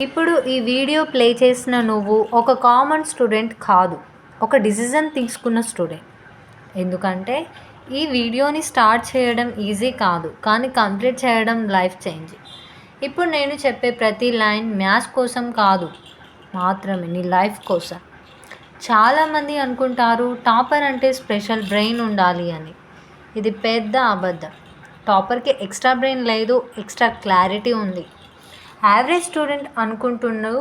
ఇప్పుడు ఈ video play చేసిన నువ్వు ఒక కామన్ స్టూడెంట్ కాదు, ఒక డిసిజన్ తీసుకున్న స్టూడెంట్. ఎందుకంటే ఈ వీడియోని స్టార్ట్ చేయడం ఈజీ కాదు, కానీ కంప్లీట్ చేయడం లైఫ్ చేంజ్. ఇప్పుడు నేను చెప్పే ప్రతి లైన్ మ్యాథ్స్ కోసం కాదు మాత్రమే, నీ లైఫ్ కోసం. చాలామంది అనుకుంటారు టాపర్ అంటే స్పెషల్ బ్రెయిన్ ఉండాలి అని. ఇది పెద్ద అబద్ధం. టాపర్కి ఎక్స్ట్రా బ్రెయిన్ లేదు, ఎక్స్ట్రా క్లారిటీ ఉంది. యావరేజ్ స్టూడెంట్ అనుకుంటున్నావు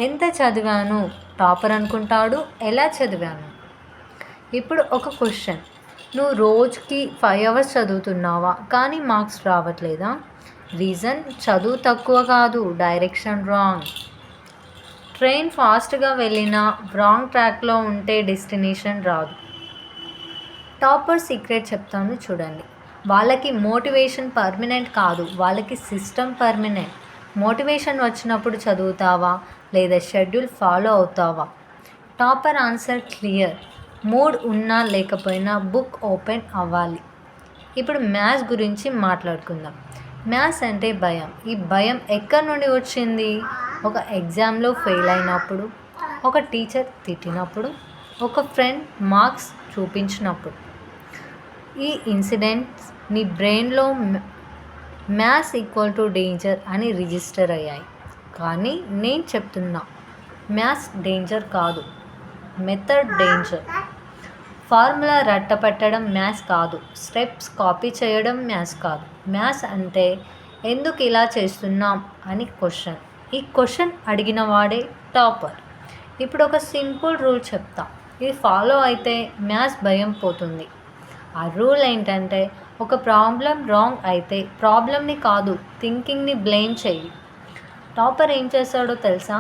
ఎంత చదివాను, టాపర్ అనుకుంటాడు ఎలా చదివాను. ఇప్పుడు ఒక క్వశ్చన్, నువ్వు రోజుకి 5 hours చదువుతున్నావా కానీ మార్క్స్ రావట్లేదా? రీజన్ చదువు తక్కువ కాదు, డైరెక్షన్ రాంగ్. ట్రైన్ ఫాస్ట్గా వెళ్ళినా రాంగ్ ట్రాక్లో ఉంటే డెస్టినేషన్ రాదు. టాపర్ సీక్రెట్ చెప్తాను చూడండి. వాళ్ళకి మోటివేషన్ పర్మనెంట్ కాదు, వాళ్ళకి సిస్టమ్ పర్మనెంట్. మోటివేషన్ వచ్చినప్పుడు చదువుతావా లేదా షెడ్యూల్ ఫాలో అవుతావా? Topper answer clear. మూడ్ ఉన్నా లేకపోయినా బుక్ ఓపెన్ అవ్వాలి. ఇప్పుడు మ్యాథ్స్ గురించి మాట్లాడుకుందాం. మ్యాథ్స్ అంటే భయం. ఈ భయం ఎక్కడి నుండి వచ్చింది? ఒక ఎగ్జామ్లో ఫెయిల్ అయినప్పుడు, ఒక టీచర్ తిట్టినప్పుడు, ఒక ఫ్రెండ్ మార్క్స్ చూపించినప్పుడు. ఈ ఇన్సిడెంట్స్ నీ బ్రెయిన్లో మ్యాథ్స్ ఈక్వల్ టు డేంజర్ అని రిజిస్టర్ అయ్యాయి. కానీ నేను చెప్తున్నా, మ్యాథ్స్ డేంజర్ కాదు, మెథడ్ డేంజర్. ఫార్ములా రట్టపెట్టడం మ్యాథ్స్ కాదు, స్టెప్స్ కాపీ చేయడం మ్యాథ్స్ కాదు. మ్యాథ్స్ అంటే ఎందుకు ఇలా చేస్తున్నాం అని క్వశ్చన్. ఈ క్వశ్చన్ అడిగిన వాడే టాపర్. ఇప్పుడు ఒక సింపుల్ రూల్ చెప్తా, ఇది ఫాలో అయితే మ్యాథ్స్ భయం పోతుంది. ఆ రూల్ ఏంటంటే, ఒక ప్రాబ్లం రాంగ్ అయితే ప్రాబ్లమ్ని కాదు, థింకింగ్ని బ్లేమ్ చేయి. టాపర్ ఏం చేస్తాడో తెలుసా?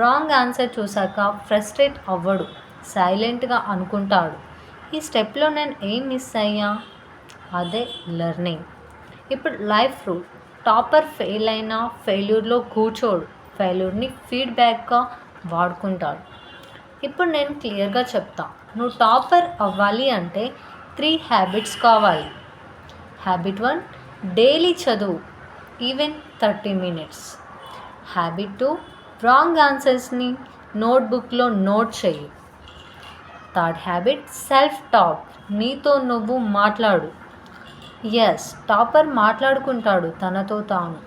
రాంగ్ ఆన్సర్ చూసాక ఫ్రస్ట్రేట్ అవ్వడు, సైలెంట్గా అనుకుంటాడు, ఈ స్టెప్లో నేను ఏం మిస్ అయ్యా? అదే లెర్నింగ్. ఇప్పుడు లైఫ్ రూల్, టాపర్ ఫెయిల్ అయినా ఫెయిల్యూర్లో కూర్చోడు, ఫెయిల్యూర్ని ఫీడ్బ్యాక్గా వాడుకుంటాడు. ఇప్పుడు నేను క్లియర్గా చెప్తా, నువ్వు టాపర్ అవ్వాలి అంటే 3 హ్యాబిట్స్ కావాలి. హ్యాబిట్ 1, డైలీ చదువు, ఈవెన్ 30 minutes. హ్యాబిట్ 2, రాంగ్ ఆన్సర్స్ని నోట్బుక్లో నోట్ చేయి. థర్డ్ హ్యాబిట్, సెల్ఫ్ టాక్, నీతో నువ్వు మాట్లాడు. ఎస్, టాపర్ మాట్లాడుకుంటాడు తనతో తాను.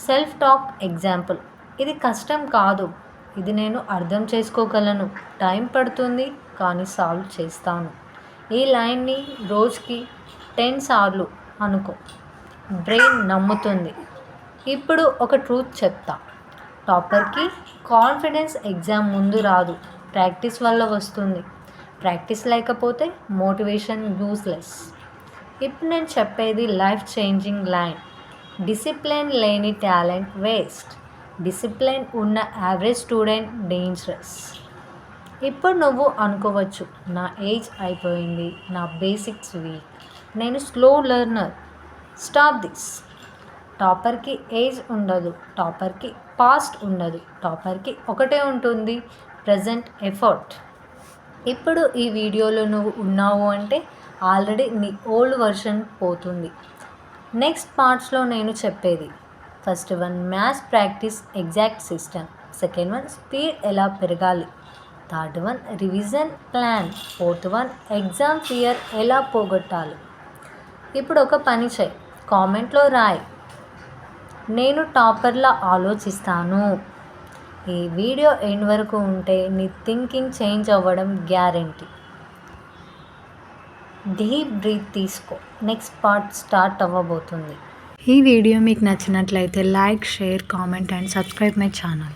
సెల్ఫ్ టాక్ ఎగ్జాంపుల్, ఇది కష్టం కాదు, ఇది నేను అర్థం చేసుకోగలను, టైం పడుతుంది కానీ సాల్వ్ చేస్తాను. ఈ లైన్ని రోజుకి 10 సార్లు అనుకో, బ్రెయిన్ నమ్ముతుంది. ఇప్పుడు ఒక ట్రూత్ చెప్తా, టాపర్కి కాన్ఫిడెన్స్ ఎగ్జామ్ ముందు రాదు, ప్రాక్టీస్ వల్ల వస్తుంది. ప్రాక్టీస్ లేకపోతే మోటివేషన్ యూస్లెస్. ఇప్పుడు నేను చెప్పేది లైఫ్ చేంజింగ్ లైన్, డిసిప్లిన్ లేని టాలెంట్ వేస్ట్, డిసిప్లిన్ ఉన్న యావరేజ్ స్టూడెంట్ డేంజరస్. ఇప్పుడు నువ్వు అనుకోవచ్చు, నా ఏజ్ అయిపోయింది, నా బేసిక్స్ వీక్, నేను స్లో లెర్నర్. Stop this. టాపర్కి ఏజ్ ఉండదు, టాపర్కి పాస్ట్ ఉండదు, టాపర్కి ఒకటే ఉంటుంది, ప్రజెంట్ ఎఫర్ట్. ఇప్పుడు ఈ వీడియోలో నువ్వు ఉన్నావు అంటే ఆల్రెడీ నీ ఓల్డ్ వర్షన్ పోతుంది. నెక్స్ట్ పార్ట్స్లో నేను చెప్పేది, first 1 maths practice exact system, second 1 speed ఎలా పెరగాలి, third 1 revision plan, fourth 1 exam fear ఎలా పోగొట్టాలి. ఇప్పుడు ఒక పని చేయి, కామెంట్లో రాయి, నేను టాపర్లా ఆలోచిస్తాను. ఈ వీడియో ఎండ్ వరకు ఉంటే నీ థింకింగ్ చేంజ్ అవ్వడం గ్యారెంటీ. డీప్ బ్రీత్ తీసుకో, నెక్స్ట్ పార్ట్ స్టార్ట్ అవ్వబోతుంది. ఈ వీడియో మీకు నచ్చినట్లయితే like, share, comment and subscribe my channel.